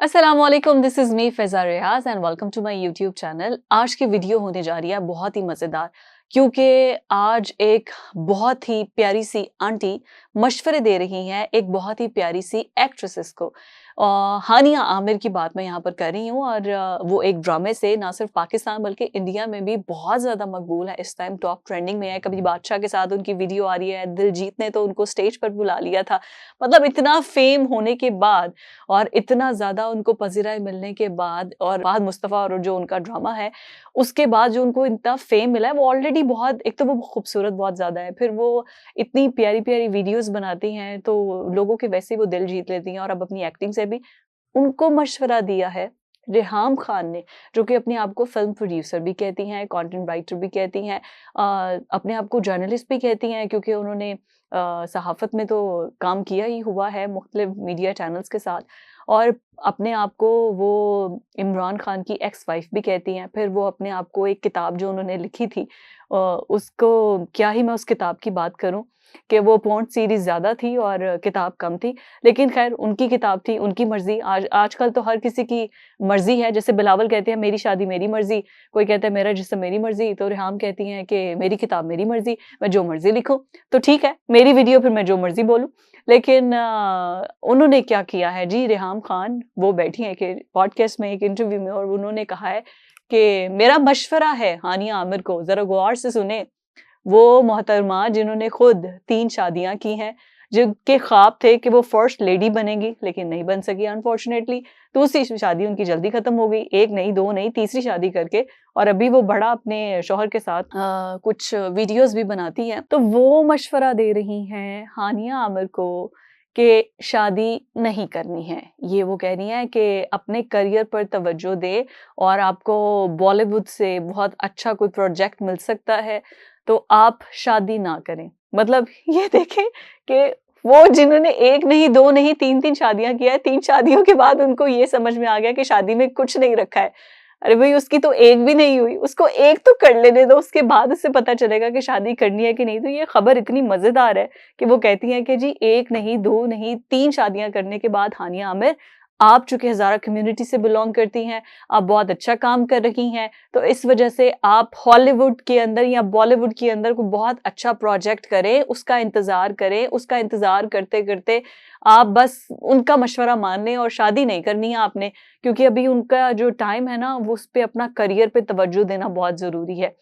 अस्सलामुअलैकुम, this is me Faiza Riaz and welcome to my YouTube channel. आज की वीडियो होने जा रही है बहुत ही मज़ेदार, क्योंकि आज एक बहुत ही प्यारी-सी आंटी मशवरे दे रही हैं एक बहुत ही प्यारी-सी एक्ट्रेसेस को। हानिया आमिर की बात मैं यहाँ पर कर रही हूँ और वो एक ड्रामे से ना सिर्फ पाकिस्तान बल्कि इंडिया में भी बहुत ज़्यादा मकबूल है, इस टाइम टॉप ट्रेंडिंग में है। कभी बादशाह के साथ उनकी वीडियो आ रही है, दिलजीत ने तो उनको स्टेज पर बुला लिया था। मतलब इतना फ़ेम होने के बाद और इतना ज़्यादा उनको पज़िराई मिलने के बाद और फ़हद मुस्तफ़ा और जो उनका ड्रामा है, उसके बाद जो उनको इतना फ़ेम मिला है, वो ऑलरेडी बहुत एक तो वो खूबसूरत बहुत ज़्यादा है, फिर वो इतनी प्यारी-प्यारी वीडियोज़ बनाती हैं, तो लोगों के वैसे ही वो दिल जीत लेती हैं और अब अपनी एक्टिंग से भी उनको मशवरा दिया है रेहाम खान ने, जो कि अपने आप को फ़िल्म प्रोड्यूसर भी कहती हैं, कंटेंट राइटर भी कहती हैं, अपने आप को जर्नलिस्ट भी कहती हैं क्योंकि उन्होंने सहाफ़त में तो काम किया ही हुआ है मुख्तलिफ मीडिया चैनल्स के साथ और अपने आप को वो इमरान खान की एक्स वाइफ़ भी कहती हैं। फिर वो अपने आप को एक किताब जो उन्होंने लिखी थी उसको क्या ही मैं उस किताब की बात करूँ कि वो पोर्न सीरीज़ ज़्यादा थी और किताब कम थी। लेकिन ख़ैर उनकी किताब थी, उनकी मर्ज़ी। आजकल तो हर किसी की मर्ज़ी है, जैसे बिलावल कहते हैं मेरी शादी मेरी मर्ज़ी, कोई कहता है मेरा जिस्म मेरी मर्ज़ी, तो रेहाम कहती हैं कि मेरी किताब मेरी मर्ज़ी, मैं जो मर्ज़ी लिखूँ। तो ठीक है, मेरी वीडियो फिर मैं जो मर्ज़ी बोलूँ। लेकिन उन्होंने क्या किया है जी रेहाम खान, वो बैठी हैं एक पॉडकास्ट में, एक इंटरव्यू में और उन्होंने कहा है कि मेरा मशवरा है हानिया आमिर को, ज़रा गौर से सुनें। वो मोहतरमा जिन्होंने खुद 3 शादियाँ की हैं, जिनके ख्वाब थे कि वो फर्स्ट लेडी बनेंगी, लेकिन नहीं बन सकी अनफॉर्चुनेटली। दूसरी शादी उनकी जल्दी खत्म हो गई, 1 नहीं, 2 नहीं, तीसरी शादी करके और अभी वो बड़ा अपने शौहर के साथ कुछ वीडियोज़ भी बनाती हैं। तो वो मशवरा दे रही हैं हानिया आमिर को कि शादी नहीं करनी है। ये वो कह रही हैं कि अपने करियर पर तवज्जो दें और आपको बॉलीवुड से बहुत अच्छा कोई प्रोजेक्ट मिल सकता है, तो आप शादी ना करें। मतलब ये देखें कि वो जिन्होंने 1 नहीं, 2 नहीं, 3-3 शादियाँ किया है, 3 शादियों के बाद उनको ये समझ में आ गया कि शादी में कुछ नहीं रखा है। अरे भई उसकी तो 1 भी नहीं हुई, उसको 1 तो कर लेने दो, उसके बाद उससे पता चलेगा कि शादी करनी है कि नहीं। तो ये खबर इतनी मज़ेदार है कि वो कहती हैं कि जी 1 नहीं, 2 नहीं, 3 शादियाँ करने के बाद हानिया आमिर, आप चूँकि हज़ारा कम्युनिटी से बिलॉन्ग करती हैं, आप बहुत अच्छा काम कर रही हैं, तो इस वजह से आप हॉलीवुड के अंदर या बॉलीवुड के अंदर कोई बहुत अच्छा प्रोजेक्ट करें, उसका इंतज़ार करें, उसका इंतज़ार करते-करते आप बस उनका मशवरा मान लें और शादी नहीं करनी है आपने, क्योंकि अभी उनका जो टाइम है ना, वो उस पे अपना करियर पे तवज्जो देना बहुत ज़रूरी है।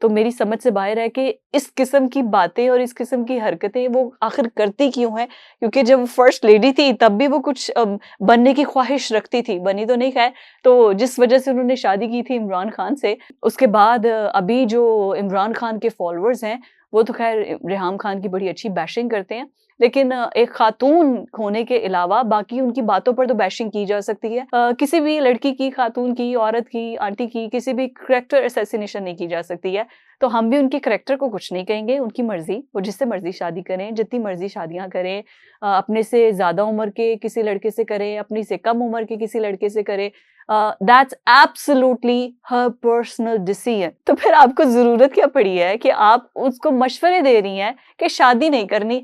तो मेरी समझ से बाहर है कि इस किस्म की बातें और इस किस्म की हरकतें वो आखिर करती क्यों हैं? क्योंकि जब वो फर्स्ट लेडी थी तब भी वो कुछ बनने की ख्वाहिश रखती थी, बनी तो नहीं खैर। तो जिस वजह से उन्होंने शादी की थी इमरान खान से, उसके बाद अभी जो इमरान खान के फॉलोअर्स हैं, वो तो खैर रेहाम खान की बड़ी अच्छी बैशिंग करते हैं। लेकिन एक खातून होने के अलावा बाकी उनकी बातों पर तो बैशिंग की जा सकती है। किसी भी लड़की की, खातून की, औरत की, आंटी की, किसी भी करैक्टर असैसिनेशन नहीं की जा सकती है। तो हम भी उनके करैक्टर को कुछ नहीं कहेंगे, उनकी मर्ज़ी, वो जिससे मर्ज़ी शादी करें, जितनी मर्ज़ी शादियाँ करें। अपने से ज़्यादा उम्र के किसी लड़के से करें, अपनी से कम उम्र के किसी लड़के से करें। That's absolutely her personal decision. तो फिर आपको ज़रूरत क्या पड़ी है कि आप उसको मशवरे दे रही हैं कि शादी नहीं करनी।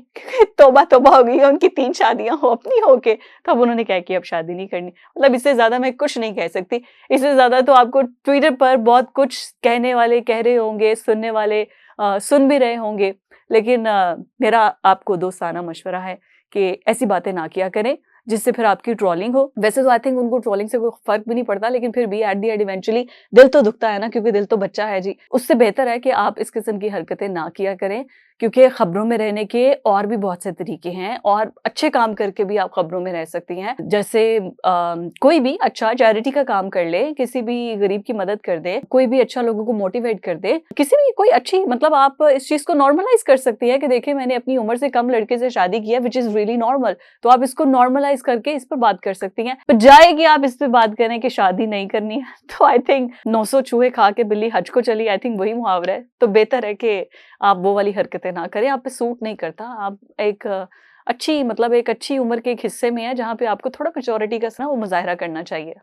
तौबा तौबा हो गई है, उनकी 3 शादियाँ हो अपनी होके, तो अब उन्होंने क्या किया अब शादी नहीं करनी। मतलब इससे ज़्यादा मैं कुछ नहीं कह सकती। इससे ज़्यादा तो आपको ट्विटर पर बहुत कुछ कहने वाले कह रहे होंगे, सुनने वाले सुन भी रहे होंगे। लेकिन मेरा आपको दोस्ताना मशवरा है कि ऐसी बातें ना किया करें, जिससे फिर आपकी ट्रोलिंग हो। वैसे तो आई थिंक उनको ट्रोलिंग से कोई फ़र्क भी नहीं पड़ता, लेकिन फिर भी एट द एंड इवेंचुअली दिल तो दुखता है ना, क्योंकि दिल तो बच्चा है जी। उससे बेहतर है कि आप इस किस्म की हरकतें ना किया करें, क्योंकि खबरों में रहने के और भी बहुत से तरीके हैं और अच्छे काम करके भी आप खबरों में रह सकती हैं। जैसे कोई भी अच्छा चैरिटी का काम कर ले, किसी भी गरीब की मदद कर दे, कोई भी अच्छा लोगों को मोटिवेट कर दे, किसी भी कोई अच्छी मतलब आप इस चीज़ को नॉर्मलाइज़ कर सकती हैं कि देखिए मैंने अपनी उम्र से कम लड़के से शादी की है, व्हिच इज़ रियली नॉर्मल। तो आप इसको नॉर्मलाइज़ करके इस पर बात कर सकती हैं। बजाए कि आप इस पे बात करें कि शादी नहीं करनी है, तो आई थिंक 900 चूहे खा के बिल्ली हज को चली, आई थिंक वही मुहावरा है। तो बेहतर है कि आप वो वाली हरकतें ना करें, आप पे सूट नहीं करता। आप एक अच्छी मतलब एक अच्छी उम्र के एक हिस्से में हैं, जहाँ पे आपको थोड़ा मैच्योरिटी का ना वो मुज़ाहिरा करना चाहिए।